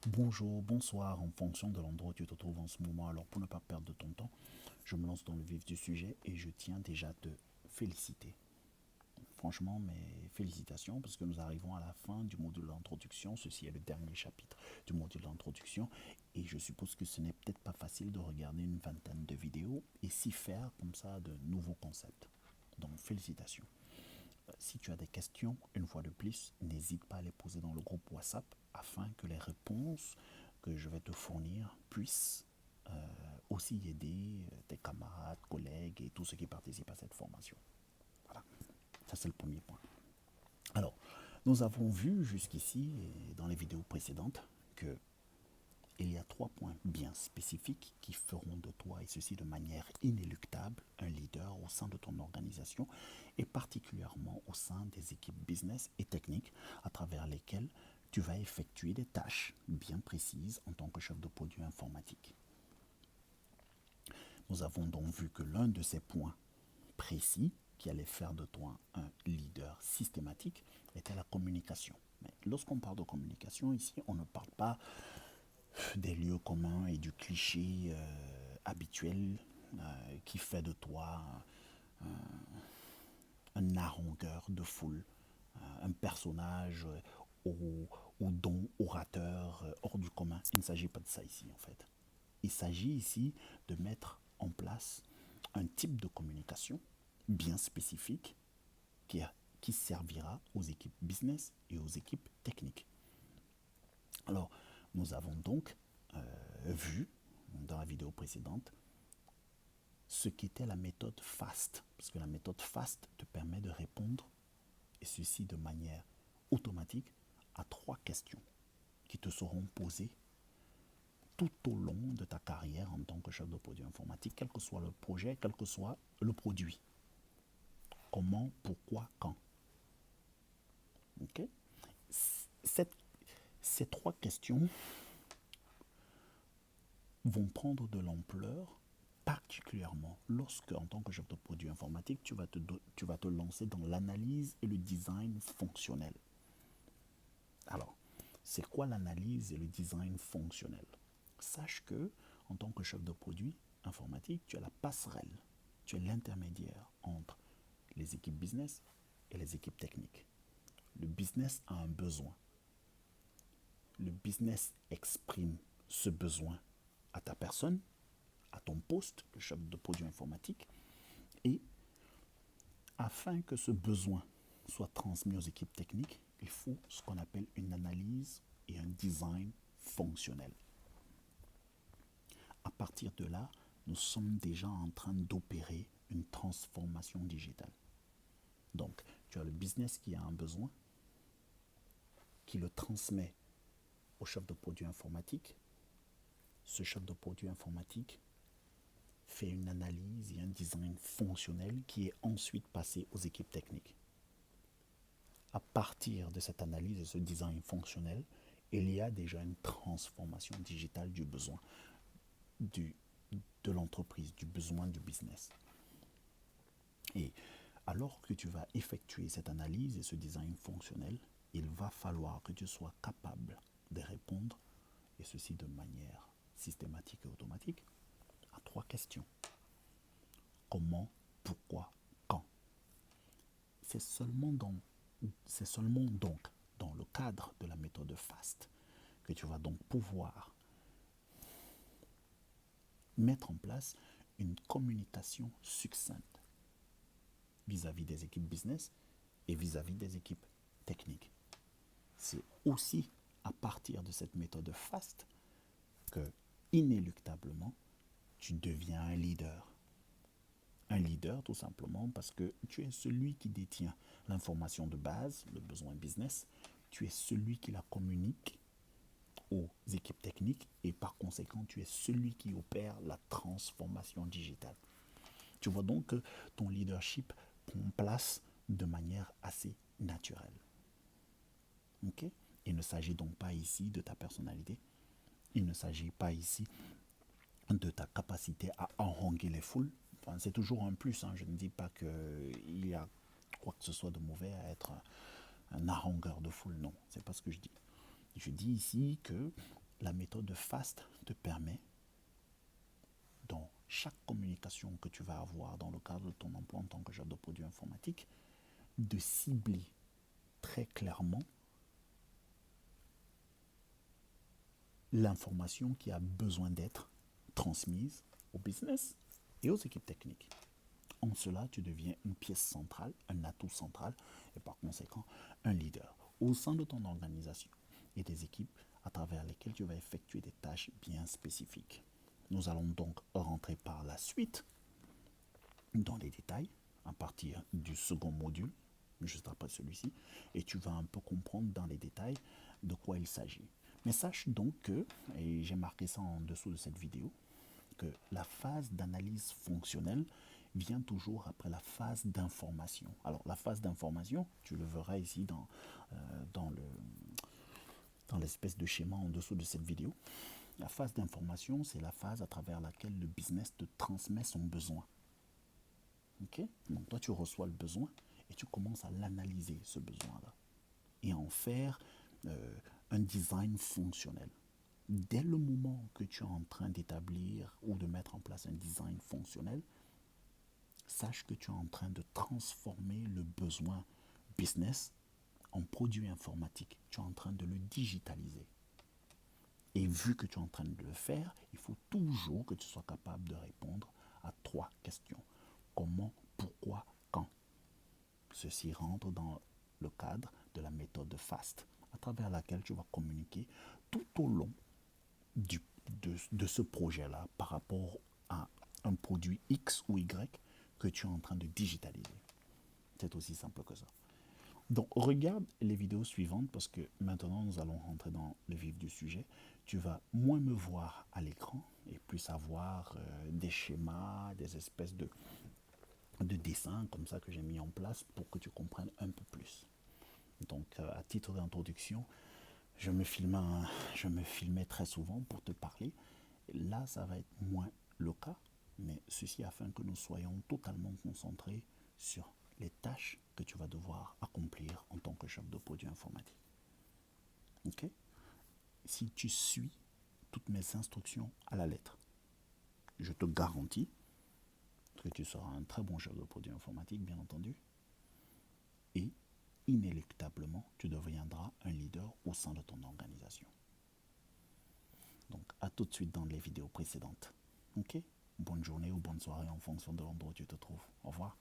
Bonjour, bonsoir, en fonction de l'endroit où tu te trouves en ce moment. Alors, pour ne pas perdre de ton temps, je me lance dans le vif du sujet et je tiens déjà à te féliciter. Franchement, mes félicitations parce que nous arrivons à la fin du module d'introduction. Ceci est le dernier chapitre du module d'introduction et je suppose que ce n'est peut-être pas facile de regarder une vingtaine de vidéos et s'y faire comme ça de nouveaux concepts. Donc, félicitations. Si tu as des questions, une fois de plus, n'hésite pas à les poser dans le groupe WhatsApp afin que les réponses que je vais te fournir puissent aussi aider tes camarades, collègues et tous ceux qui participent à cette formation. Voilà, ça c'est le premier point. Alors, nous avons vu jusqu'ici, et dans les vidéos précédentes, que il y a 3 points bien spécifiques qui feront de toi, et ceci de manière inéluctable, un leader au sein de ton organisation et particulièrement au sein des équipes business et techniques à travers lesquelles tu vas effectuer des tâches bien précises en tant que chef de produit informatique. Nous avons donc vu que l'un de ces points précis qui allait faire de toi un leader systématique était la communication. Mais lorsqu'on parle de communication ici, on ne parle pas des lieux communs et du cliché habituel qui fait de toi un harangueur de foule, un personnage au don orateur hors du commun. Il ne s'agit pas de ça ici en fait. Il s'agit ici de mettre en place un type de communication bien spécifique qui, qui servira aux équipes business et aux équipes techniques. Alors, nous avons donc vu dans la vidéo précédente ce qu'était la méthode FAST. Parce que la méthode FAST te permet de répondre, et ceci de manière automatique, à 3 questions qui te seront posées tout au long de ta carrière en tant que chef de produit informatique, quel que soit le projet, quel que soit le produit. Comment, pourquoi, quand. Okay. Cette, ces 3 questions vont prendre de l'ampleur particulièrement lorsque, en tant que chef de produit informatique, tu vas te lancer dans l'analyse et le design fonctionnel. Alors, c'est quoi l'analyse et le design fonctionnel? Sache que, en tant que chef de produit informatique, tu as la passerelle, tu es l'intermédiaire entre les équipes business et les équipes techniques. Le business a un besoin. Le business exprime ce besoin à ta personne, à ton poste de chef de produit informatique, et afin que ce besoin soit transmis aux équipes techniques, il faut ce qu'on appelle une analyse et un design fonctionnel. À partir de là, nous sommes déjà en train d'opérer une transformation digitale. Donc, tu as le business qui a un besoin, qui le transmet au chef de produit informatique. Ce chef de produit informatique fait une analyse et un design fonctionnel qui est ensuite passé aux équipes techniques. À partir de cette analyse et ce design fonctionnel, il y a déjà une transformation digitale du besoin du, de l'entreprise, du besoin du business. Et alors que tu vas effectuer cette analyse et ce design fonctionnel, il va falloir que tu sois capable de répondre, et ceci de manière systématique et automatique, à 3 questions. Comment, pourquoi, quand. C'est seulement, c'est seulement donc dans le cadre de la méthode FAST que tu vas donc pouvoir mettre en place une communication succincte vis-à-vis des équipes business et vis-à-vis des équipes techniques. C'est aussi à partir de cette méthode FAST que, inéluctablement, tu deviens un leader. Un leader, tout simplement, parce que tu es celui qui détient l'information de base, le besoin business, tu es celui qui la communique aux équipes techniques et par conséquent, tu es celui qui opère la transformation digitale. Tu vois donc que ton leadership prend place de manière assez naturelle. Okay. Il ne s'agit donc pas ici de ta personnalité. Il ne s'agit pas ici de ta capacité à haranguer les foules. Enfin, c'est toujours un plus. Je ne dis pas qu'il y a quoi que ce soit de mauvais à être un harangueur de foule. Non, c'est pas ce que je dis. Je dis ici que la méthode FAST te permet, dans chaque communication que tu vas avoir dans le cadre de ton emploi en tant que chef de produit informatique, de cibler très clairement l'information qui a besoin d'être transmise au business et aux équipes techniques. En cela, tu deviens une pièce centrale, un atout central et par conséquent un leader au sein de ton organisation et des équipes à travers lesquelles tu vas effectuer des tâches bien spécifiques. Nous allons donc rentrer par la suite dans les détails à partir du second module, juste après celui-ci, et tu vas un peu comprendre dans les détails de quoi il s'agit. Mais sache donc que, et j'ai marqué ça en dessous de cette vidéo, que la phase d'analyse fonctionnelle vient toujours après la phase d'information. Alors la phase d'information, tu le verras ici dans l'espèce de schéma en dessous de cette vidéo. La phase d'information, c'est la phase à travers laquelle le business te transmet son besoin. Okay? Donc toi, tu reçois le besoin et tu commences à l'analyser, ce besoin-là, et en faire un design fonctionnel. Dès le moment que tu es en train d'établir ou de mettre en place un design fonctionnel, sache que tu es en train de transformer le besoin business en produit informatique. Tu es en train de le digitaliser. Et vu que tu es en train de le faire, il faut toujours que tu sois capable de répondre à 3 questions. Comment, pourquoi, quand. Ceci rentre dans le cadre de la méthode FAST, à travers laquelle tu vas communiquer tout au long de ce projet-là par rapport à un produit X ou Y que tu es en train de digitaliser. C'est aussi simple que ça. Donc regarde les vidéos suivantes parce que maintenant nous allons rentrer dans le vif du sujet. Tu vas moins me voir à l'écran et plus avoir des schémas, des espèces de dessins comme ça que j'ai mis en place pour que tu comprennes un peu plus. Donc à titre d'introduction, je me filmais très souvent pour te parler. Là, ça va être moins le cas, mais ceci afin que nous soyons totalement concentrés sur les tâches que tu vas devoir accomplir en tant que chef de produit informatique. Ok? Si tu suis toutes mes instructions à la lettre, je te garantis que tu seras un très bon chef de produit informatique, bien entendu, et inéluctablement, tu deviendras un leader au sein de ton organisation. Donc, à tout de suite dans les vidéos précédentes. Ok? Bonne journée ou bonne soirée en fonction de l'endroit où tu te trouves. Au revoir.